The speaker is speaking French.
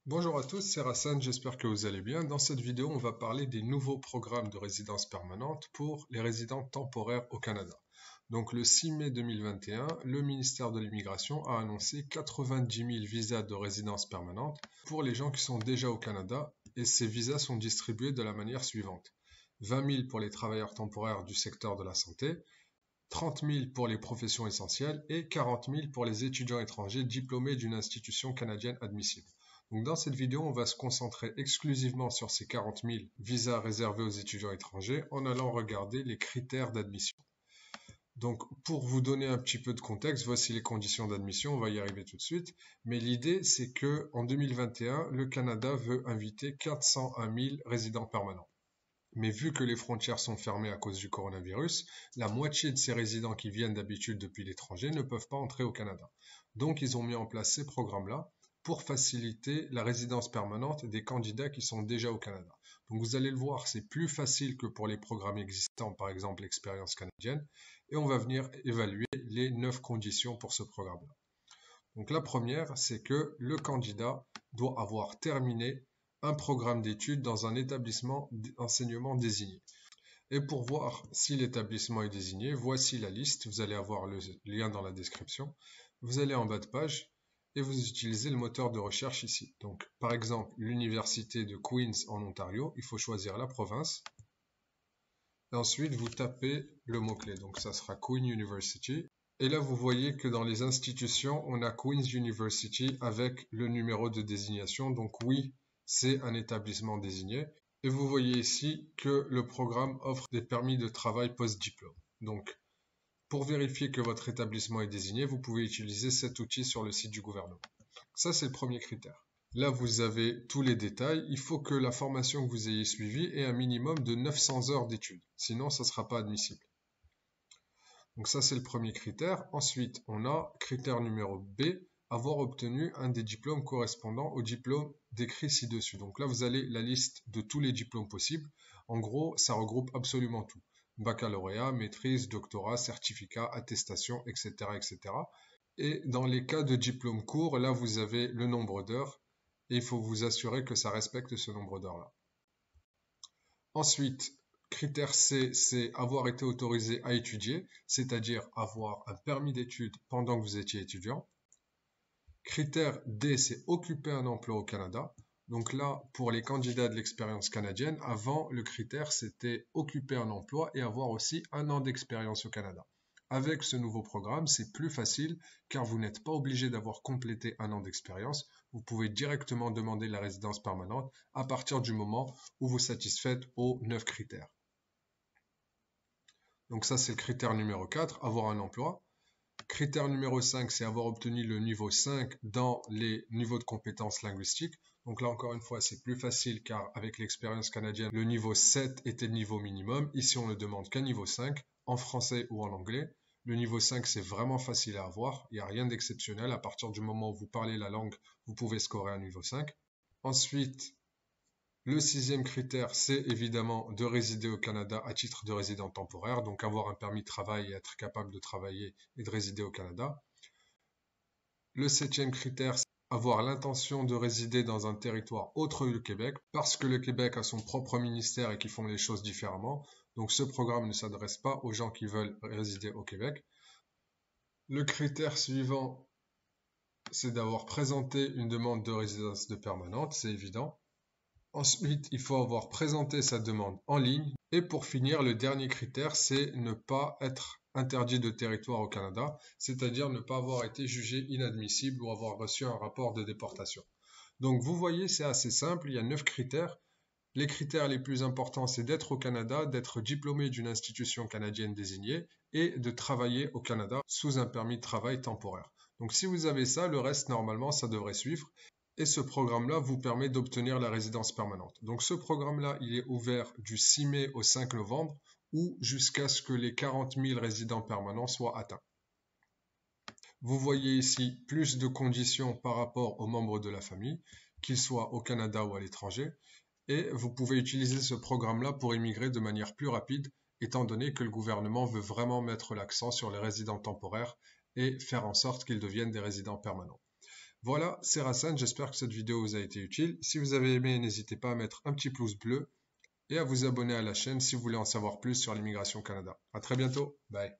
Bonjour à tous, c'est Rassan, j'espère que vous allez bien. Dans cette vidéo, on va parler des nouveaux programmes de résidence permanente pour les résidents temporaires au Canada. Donc le 6 mai 2021, le ministère de l'Immigration a annoncé 90 000 visas de résidence permanente pour les gens qui sont déjà au Canada et ces visas sont distribués de la manière suivante. 20 000 pour les travailleurs temporaires du secteur de la santé, 30 000 pour les professions essentielles et 40 000 pour les étudiants étrangers diplômés d'une institution canadienne admissible. Donc dans cette vidéo, on va se concentrer exclusivement sur ces 40 000 visas réservés aux étudiants étrangers en allant regarder les critères d'admission. Donc pour vous donner un petit peu de contexte, voici les conditions d'admission, on va y arriver tout de suite. Mais l'idée, c'est que en 2021, le Canada veut inviter 401 000 résidents permanents. Mais vu que les frontières sont fermées à cause du coronavirus, la moitié de ces résidents qui viennent d'habitude depuis l'étranger ne peuvent pas entrer au Canada. Donc ils ont mis en place ces programmes-là pour faciliter la résidence permanente des candidats qui sont déjà au Canada. Donc vous allez le voir, c'est plus facile que pour les programmes existants, par exemple l'expérience canadienne, et on va venir évaluer les 9 conditions pour ce programme-là. Donc la première, c'est que le candidat doit avoir terminé un programme d'études dans un établissement d'enseignement désigné. Et pour voir si l'établissement est désigné, voici la liste. Vous allez avoir le lien dans la description. Vous allez en bas de page et vous utilisez le moteur de recherche ici. Donc, par exemple, l'université de Queens en Ontario, il faut choisir la province. Et ensuite, vous tapez le mot-clé. Donc, ça sera Queen University. Et là, vous voyez que dans les institutions, on a Queen's University avec le numéro de désignation. Donc oui, c'est un établissement désigné. Et vous voyez ici que le programme offre des permis de travail post-diplôme. Donc, pour vérifier que votre établissement est désigné, vous pouvez utiliser cet outil sur le site du gouvernement. Ça, c'est le premier critère. Là, vous avez tous les détails. Il faut que la formation que vous ayez suivie ait un minimum de 900 heures d'études. Sinon, ça ne sera pas admissible. Donc ça, c'est le premier critère. Ensuite, on a critère numéro B, avoir obtenu un des diplômes correspondant au diplôme décrit ci-dessus. Donc là, vous avez la liste de tous les diplômes possibles. En gros, ça regroupe absolument tout. Baccalauréat, maîtrise, doctorat, certificat, attestation, etc., etc. Et dans les cas de diplôme court, là, vous avez le nombre d'heures et il faut vous assurer que ça respecte ce nombre d'heures-là. Ensuite, critère C, c'est avoir été autorisé à étudier, c'est-à-dire avoir un permis d'études pendant que vous étiez étudiant. Critère D, c'est occuper un emploi au Canada. Donc là, pour les candidats de l'expérience canadienne, avant, le critère, c'était occuper un emploi et avoir aussi 1 an d'expérience au Canada. Avec ce nouveau programme, c'est plus facile car vous n'êtes pas obligé d'avoir complété 1 an d'expérience. Vous pouvez directement demander la résidence permanente à partir du moment où vous satisfaites aux 9 critères. Donc ça, c'est le critère numéro 4, avoir un emploi. Critère numéro 5, c'est avoir obtenu le niveau 5 dans les niveaux de compétences linguistiques. Donc là, encore une fois, c'est plus facile car avec l'expérience canadienne, le niveau 7 était le niveau minimum. Ici, on ne demande qu'un niveau 5, en français ou en anglais. Le niveau 5, c'est vraiment facile à avoir. Il n'y a rien d'exceptionnel. À partir du moment où vous parlez la langue, vous pouvez scorer un niveau 5. Ensuite, le 6e critère, c'est évidemment de résider au Canada à titre de résident temporaire, donc avoir un permis de travail et être capable de travailler et de résider au Canada. Le 7e critère, c'est avoir l'intention de résider dans un territoire autre que le Québec, parce que le Québec a son propre ministère et qui font les choses différemment. Donc ce programme ne s'adresse pas aux gens qui veulent résider au Québec. Le critère suivant, c'est d'avoir présenté une demande de résidence de permanente, c'est évident. Ensuite, il faut avoir présenté sa demande en ligne. Et pour finir, le dernier critère, c'est ne pas être interdit de territoire au Canada, c'est-à-dire ne pas avoir été jugé inadmissible ou avoir reçu un rapport de déportation. Donc vous voyez, c'est assez simple, il y a 9 critères. Les critères les plus importants, c'est d'être au Canada, d'être diplômé d'une institution canadienne désignée et de travailler au Canada sous un permis de travail temporaire. Donc si vous avez ça, le reste, normalement, ça devrait suivre. Et ce programme-là vous permet d'obtenir la résidence permanente. Donc ce programme-là, il est ouvert du 6 mai au 5 novembre ou jusqu'à ce que les 40 000 résidents permanents soient atteints. Vous voyez ici plus de conditions par rapport aux membres de la famille, qu'ils soient au Canada ou à l'étranger. Et vous pouvez utiliser ce programme-là pour immigrer de manière plus rapide, étant donné que le gouvernement veut vraiment mettre l'accent sur les résidents temporaires et faire en sorte qu'ils deviennent des résidents permanents. Voilà, c'est Rassan, j'espère que cette vidéo vous a été utile. Si vous avez aimé, n'hésitez pas à mettre un petit pouce bleu et à vous abonner à la chaîne si vous voulez en savoir plus sur l'immigration au Canada. À très bientôt, bye.